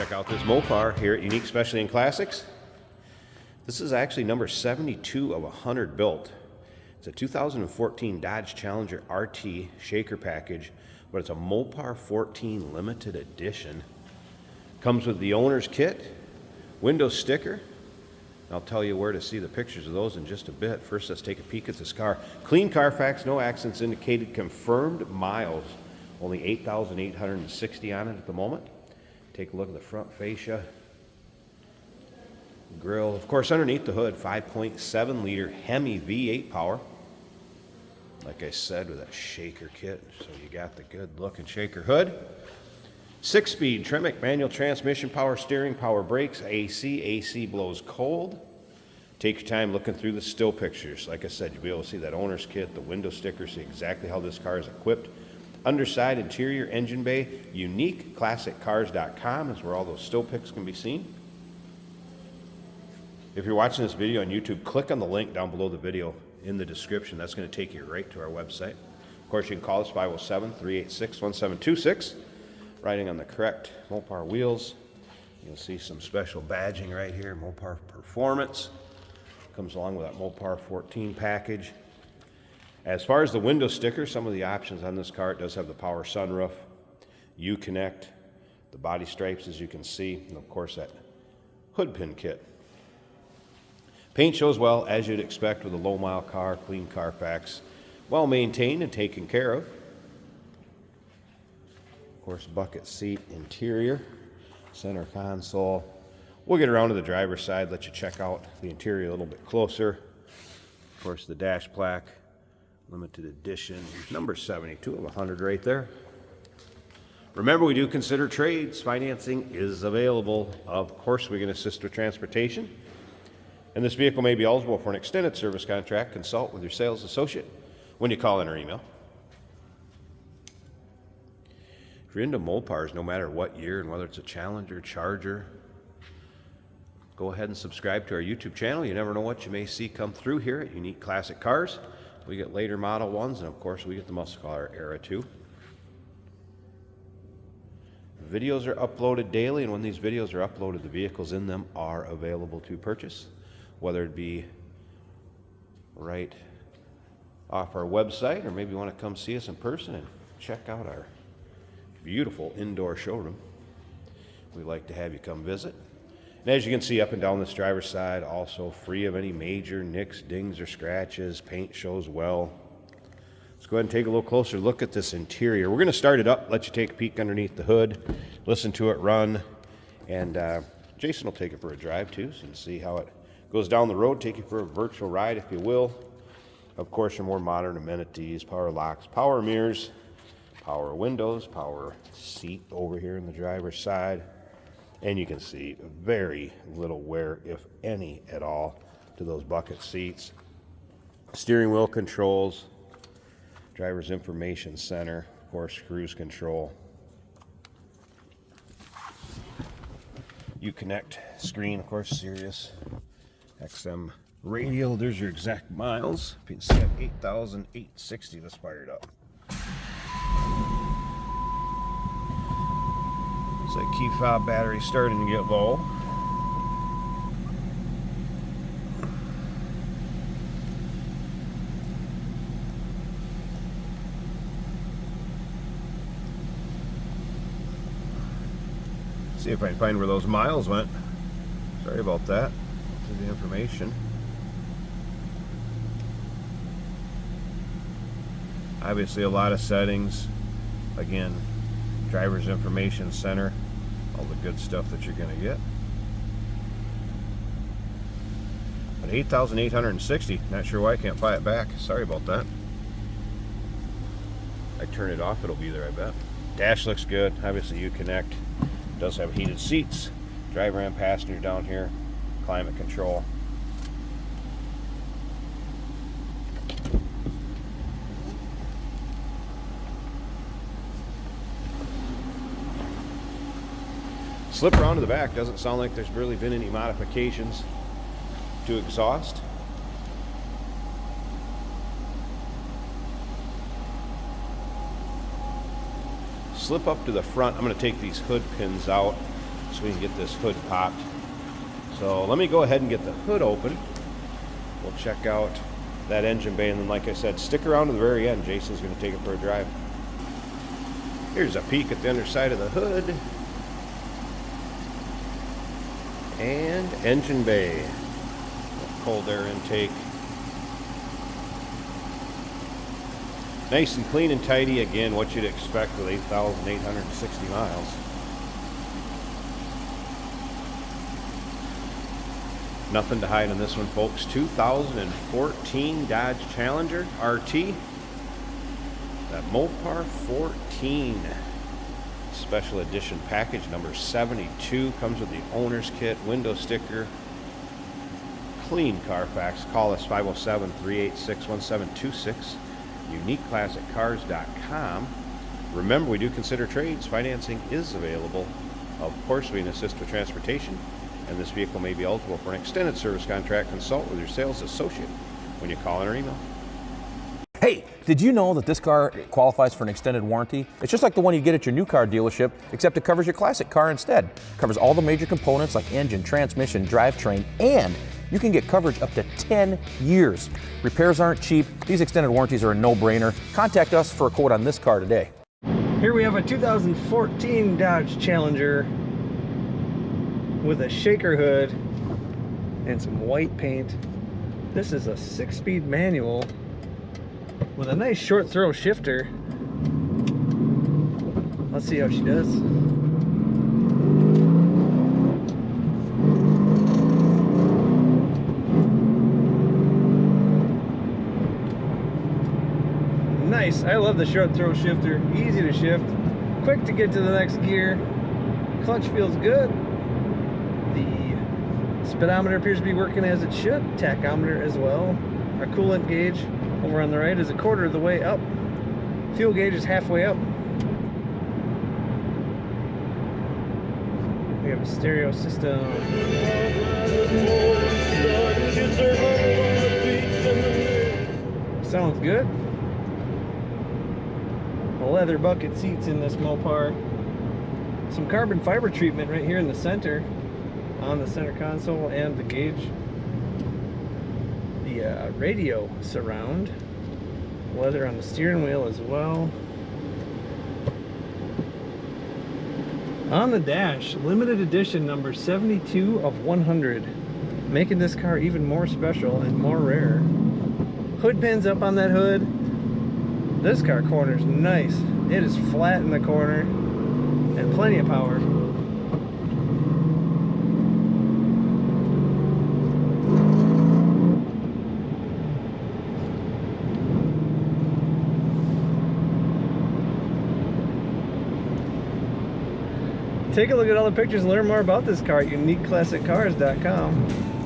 Check out this Mopar here at Unique Specialty and Classics. This is actually number 72 of 100 built. It's a 2014 Dodge Challenger RT shaker package, but it's a Mopar 14 limited edition. Comes with the owner's kit, window sticker. I'll tell you where to see the pictures of those in just a bit. First, let's take a peek at this car. Clean Carfax, no accidents indicated, confirmed miles. Only 8,860 on it at the moment. Take a look at the front fascia, grille. Of course, underneath the hood, 5.7 liter Hemi V8 power. Like I said, with that shaker kit, so you got the good looking shaker hood. 6-speed Tremec manual transmission, power steering, power brakes, AC blows cold. Take your time looking through the still pictures. Like I said, you'll be able to see that owner's kit, the window sticker, see exactly how this car is equipped. Underside, interior, engine bay, uniqueclassiccars.com is where all those still pics can be seen. If you're watching this video on YouTube, click on the link down below the video in the description. That's going to take you right to our website. Of course, you can call us 507-386-1726. Riding on the correct Mopar wheels. You'll see some special badging right here, Mopar Performance. Comes along with that Mopar 14 package. As far as the window sticker, some of the options on this car, it does have the power sunroof, Uconnect, the body stripes as you can see, and of course that hood pin kit. Paint shows well, as you'd expect with a low mile car, clean Carfax, well maintained and taken care of. Of course, bucket seat interior, center console. We'll get around to the driver's side, let you check out the interior a little bit closer. Of course, the dash plaque. Limited edition, number 72 of 100 right there. Remember, we do consider trades. Financing is available. Of course, we can assist with transportation. And this vehicle may be eligible for an extended service contract. Consult with your sales associate when you call in or email. If you're into Mopars, no matter what year and whether it's a Challenger, Charger, go ahead and subscribe to our YouTube channel. You never know what you may see come through here at Unique Classic Cars. We get later model ones, and of course we get the muscle car era too. Videos are uploaded daily, and when these videos are uploaded, the vehicles in them are available to purchase, whether it be right off our website, or maybe you want to come see us in person and check out our beautiful indoor showroom. We'd like to have you come visit. And as you can see up and down this driver's side, also free of any major nicks, dings, or scratches. Paint shows well. Let's go ahead and take a little closer look at this interior. We're going to start it up, let you take a peek underneath the hood, listen to it run, and Jason will take it for a drive too, so you can see how it goes down the road, take you for a virtual ride if you will. Of course, your more modern amenities, power locks, power mirrors, power windows, power seat over here in the driver's side. And you can see very little wear, if any at all, to those bucket seats. Steering wheel controls, driver's information center, of course, cruise control. Uconnect screen, of course, Sirius XM radio. There's your exact miles. You can see at 8,860 this fired up. So that key fob battery starting to get low. See if I can find where those miles went. Sorry about that. To the information. Obviously a lot of settings. Again, driver's information center, all the good stuff that you're going to get. But 8,860, not sure why I can't buy it back. Sorry about that. I turn it off, it'll be there, I bet. Dash looks good. Obviously Uconnect. Does have heated seats, driver and passenger down here, climate control. Slip around to the back. Doesn't sound like there's really been any modifications to exhaust. Slip up to the front. I'm going to take these hood pins out. so we can get this hood popped. So let me go ahead and get the hood open. We'll check out that engine bay, and then like I said, stick around to the very end. Jason's going to take it for a drive. Here's a peek at the underside of the hood. And engine bay. Cold air intake. Nice and clean and tidy. Again, what you'd expect with 8,860 miles. Nothing to hide on this one, folks. 2014 Dodge Challenger RT. That Mopar 14 special edition package number 72. Comes with the owner's kit, window sticker, clean Carfax. Call us 507-386-1726. UniqueClassicCars.com. Remember, we do consider trades. Financing is available. Of course, we can assist with transportation, and this vehicle may be eligible for an extended service contract. Consult with your sales associate when you call in or email. Hey, did you know that this car qualifies for an extended warranty? It's just like the one you get at your new car dealership, except it covers your classic car instead. It covers all the major components like engine, transmission, drivetrain, and you can get coverage up to 10 years. Repairs aren't cheap. These extended warranties are a no-brainer. Contact us for a quote on this car today. Here we have a 2014 Dodge Challenger with a shaker hood and some white paint. This is a 6-speed manual with a nice short throw shifter. Let's see how she does. Nice. I love the short throw shifter. Easy to shift, quick to get to the next gear. Clutch feels good. The speedometer appears to be working as it should. Tachometer as well. Our coolant gauge over on the right is a quarter of the way up. Fuel gauge is halfway up. We have a stereo system. Sounds good. Leather bucket seats in this Mopar. Some carbon fiber treatment right here in the center, on the center console and the gauge. The radio surround. Leather on the steering wheel as well. On the dash, limited edition number 72 of 100, making this car even more special and more rare. Hood pins up on that hood. This car corner's nice. It is flat in the corner and plenty of power. Take a look at all the pictures and learn more about this car at UniqueClassicCars.com.